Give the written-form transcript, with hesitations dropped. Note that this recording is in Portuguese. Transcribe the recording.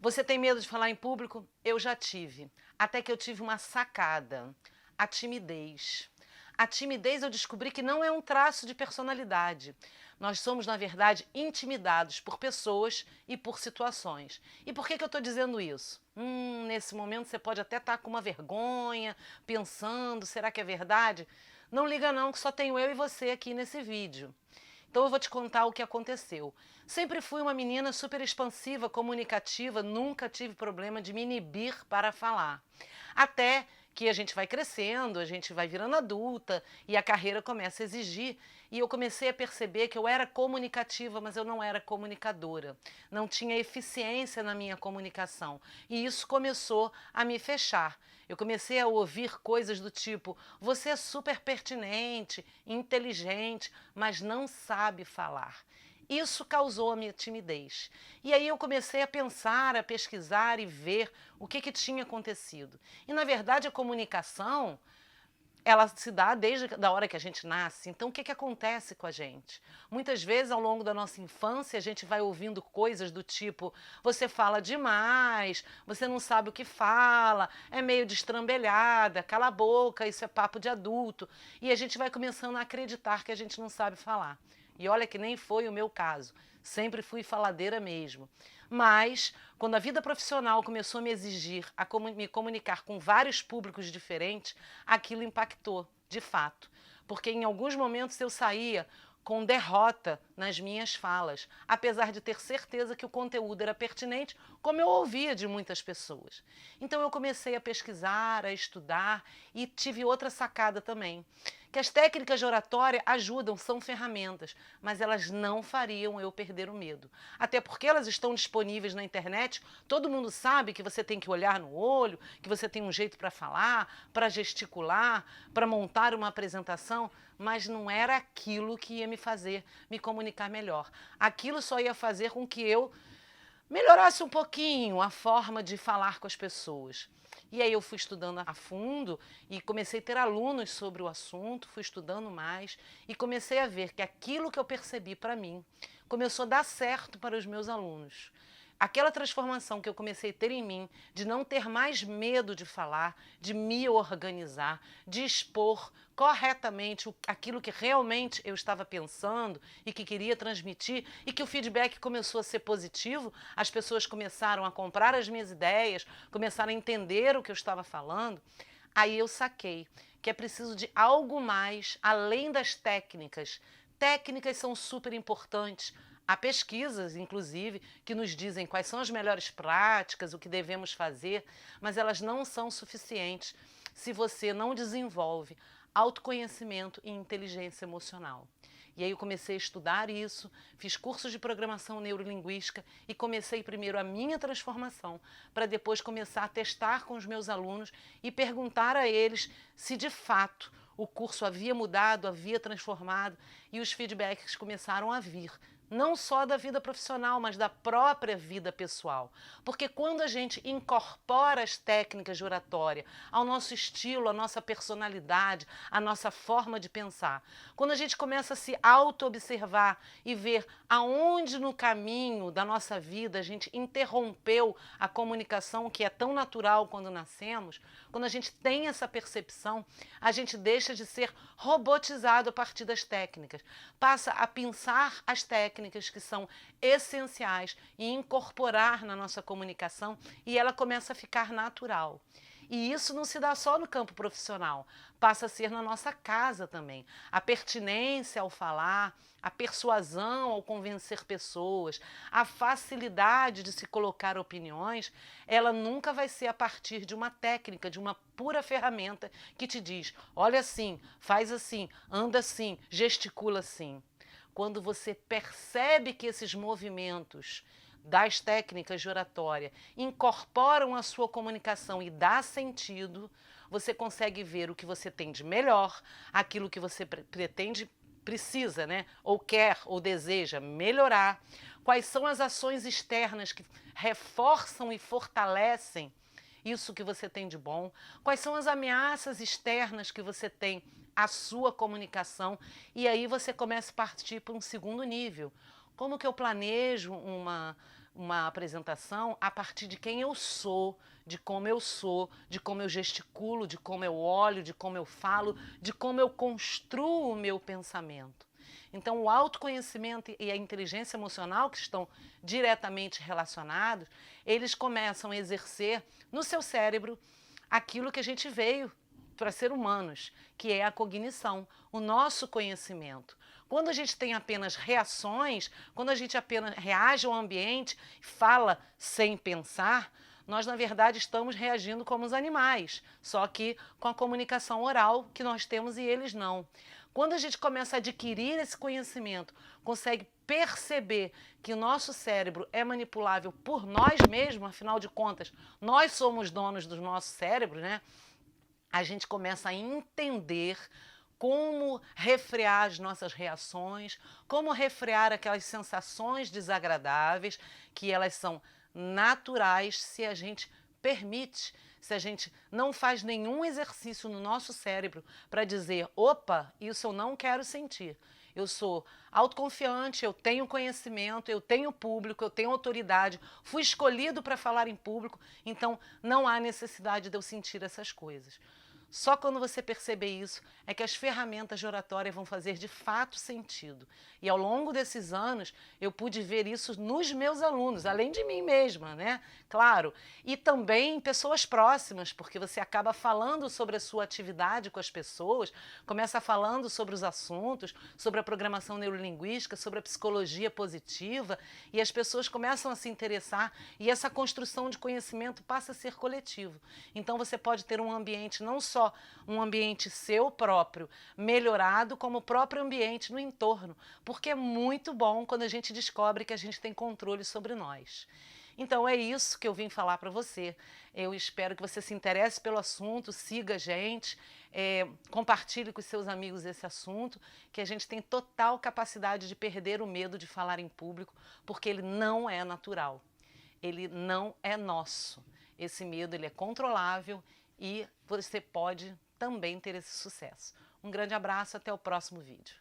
Você tem medo de falar em público? Eu já tive. Até que eu tive uma sacada. A timidez. A timidez eu descobri que não é um traço de personalidade. Nós somos, na verdade, intimidados por pessoas e por situações. E por que eu estou dizendo isso? Nesse momento você pode até estar com uma vergonha, pensando, será que é verdade? Não liga não, que só tenho eu e você aqui nesse vídeo. Então eu vou te contar o que aconteceu. Sempre fui uma menina super expansiva, comunicativa, nunca tive problema de me inibir para falar. Até que a gente vai crescendo, a gente vai virando adulta e a carreira começa a exigir. E eu comecei a perceber que eu era comunicativa, mas eu não era comunicadora. Não tinha eficiência na minha comunicação. E isso começou a me fechar. Eu comecei a ouvir coisas do tipo: você é super pertinente, inteligente, mas não sabe falar. Isso causou a minha timidez. E aí eu comecei a pensar, a pesquisar e ver o que tinha acontecido. E, na verdade, a comunicação, ela se dá desde a hora que a gente nasce. Então, o que acontece com a gente? Muitas vezes, ao longo da nossa infância, a gente vai ouvindo coisas do tipo: você fala demais, você não sabe o que fala, é meio destrambelhada, cala a boca, isso é papo de adulto. E a gente vai começando a acreditar que a gente não sabe falar. E olha que nem foi o meu caso. Sempre fui faladeira mesmo. Mas, quando a vida profissional começou a me exigir a me comunicar com vários públicos diferentes, aquilo impactou, de fato. Porque em alguns momentos eu saía com derrota nas minhas falas, apesar de ter certeza que o conteúdo era pertinente, como eu ouvia de muitas pessoas. Então eu comecei a pesquisar, a estudar e tive outra sacada também, que as técnicas de oratória ajudam, são ferramentas, mas elas não fariam eu perder o medo. Até porque elas estão disponíveis na internet, todo mundo sabe que você tem que olhar no olho, que você tem um jeito para falar, para gesticular, para montar uma apresentação, mas não era aquilo que ia me fazer me comunicar melhor. Aquilo só ia fazer com que eu melhorasse um pouquinho a forma de falar com as pessoas. E aí eu fui estudando a fundo e comecei a ter alunos sobre o assunto, fui estudando mais e comecei a ver que aquilo que eu percebi para mim começou a dar certo para os meus alunos. Aquela transformação que eu comecei a ter em mim, de não ter mais medo de falar, de me organizar, de expor corretamente aquilo que realmente eu estava pensando e que queria transmitir, e que o feedback começou a ser positivo, as pessoas começaram a comprar as minhas ideias, começaram a entender o que eu estava falando. Aí eu saquei que é preciso de algo mais além das técnicas. Técnicas são super importantes. Há pesquisas, inclusive, que nos dizem quais são as melhores práticas, o que devemos fazer, mas elas não são suficientes se você não desenvolve autoconhecimento e inteligência emocional. E aí eu comecei a estudar isso, fiz cursos de programação neurolinguística e comecei primeiro a minha transformação, para depois começar a testar com os meus alunos e perguntar a eles se de fato o curso havia mudado, havia transformado, e os feedbacks começaram a vir. Não só da vida profissional, mas da própria vida pessoal. Porque quando a gente incorpora as técnicas de oratória ao nosso estilo, à nossa personalidade, à nossa forma de pensar, quando a gente começa a se auto-observar e ver aonde no caminho da nossa vida a gente interrompeu a comunicação que é tão natural quando nascemos, quando a gente tem essa percepção, a gente deixa de ser robotizado a partir das técnicas, passa a pensar as técnicas que são essenciais e incorporar na nossa comunicação, e ela começa a ficar natural. E isso não se dá só no campo profissional, passa a ser na nossa casa também. A pertinência ao falar, a persuasão ao convencer pessoas, a facilidade de se colocar opiniões, ela nunca vai ser a partir de uma técnica, de uma pura ferramenta que te diz: olha assim, faz assim, anda assim, gesticula assim. Quando você percebe que esses movimentos das técnicas de oratória incorporam a sua comunicação e dá sentido, você consegue ver o que você tem de melhor, aquilo que você pretende, precisa, né? Ou quer, ou deseja melhorar, quais são as ações externas que reforçam e fortalecem isso que você tem de bom, quais são as ameaças externas que você tem à sua comunicação, e aí você começa a partir para um segundo nível. Como que eu planejo uma apresentação a partir de quem eu sou, de como eu gesticulo, de como eu olho, de como eu falo, de como eu construo o meu pensamento. Então, o autoconhecimento e a inteligência emocional, que estão diretamente relacionados, eles começam a exercer no seu cérebro aquilo que a gente veio para ser humanos, que é a cognição, o nosso conhecimento. Quando a gente tem apenas reações, quando a gente apenas reage ao ambiente, fala sem pensar, nós, na verdade, estamos reagindo como os animais, só que com a comunicação oral que nós temos e eles não. Quando a gente começa a adquirir esse conhecimento, consegue perceber que o nosso cérebro é manipulável por nós mesmos, afinal de contas, nós somos donos do nosso cérebro, né? A gente começa a entender como refrear as nossas reações, como refrear aquelas sensações desagradáveis, que elas são naturais se a gente permite, se a gente não faz nenhum exercício no nosso cérebro para dizer, opa, isso eu não quero sentir. Eu sou autoconfiante, eu tenho conhecimento, eu tenho público, eu tenho autoridade, fui escolhido para falar em público, então não há necessidade de eu sentir essas coisas. Só quando você perceber isso é que as ferramentas de oratória vão fazer de fato sentido. E ao longo desses anos eu pude ver isso nos meus alunos, além de mim mesma, né? Claro. E também em pessoas próximas, porque você acaba falando sobre a sua atividade com as pessoas, começa falando sobre os assuntos, sobre a programação neurolinguística, sobre a psicologia positiva, e as pessoas começam a se interessar e essa construção de conhecimento passa a ser coletivo. Então você pode ter um ambiente não só um ambiente seu próprio, melhorado, como o próprio ambiente no entorno, porque é muito bom quando a gente descobre que a gente tem controle sobre nós. Então é isso que eu vim falar para você. Eu espero que você se interesse pelo assunto, siga a gente, compartilhe com os seus amigos esse assunto, que a gente tem total capacidade de perder o medo de falar em público, porque ele não é natural, ele não é nosso. Esse medo ele é controlável e você pode também ter esse sucesso. Um grande abraço, até o próximo vídeo.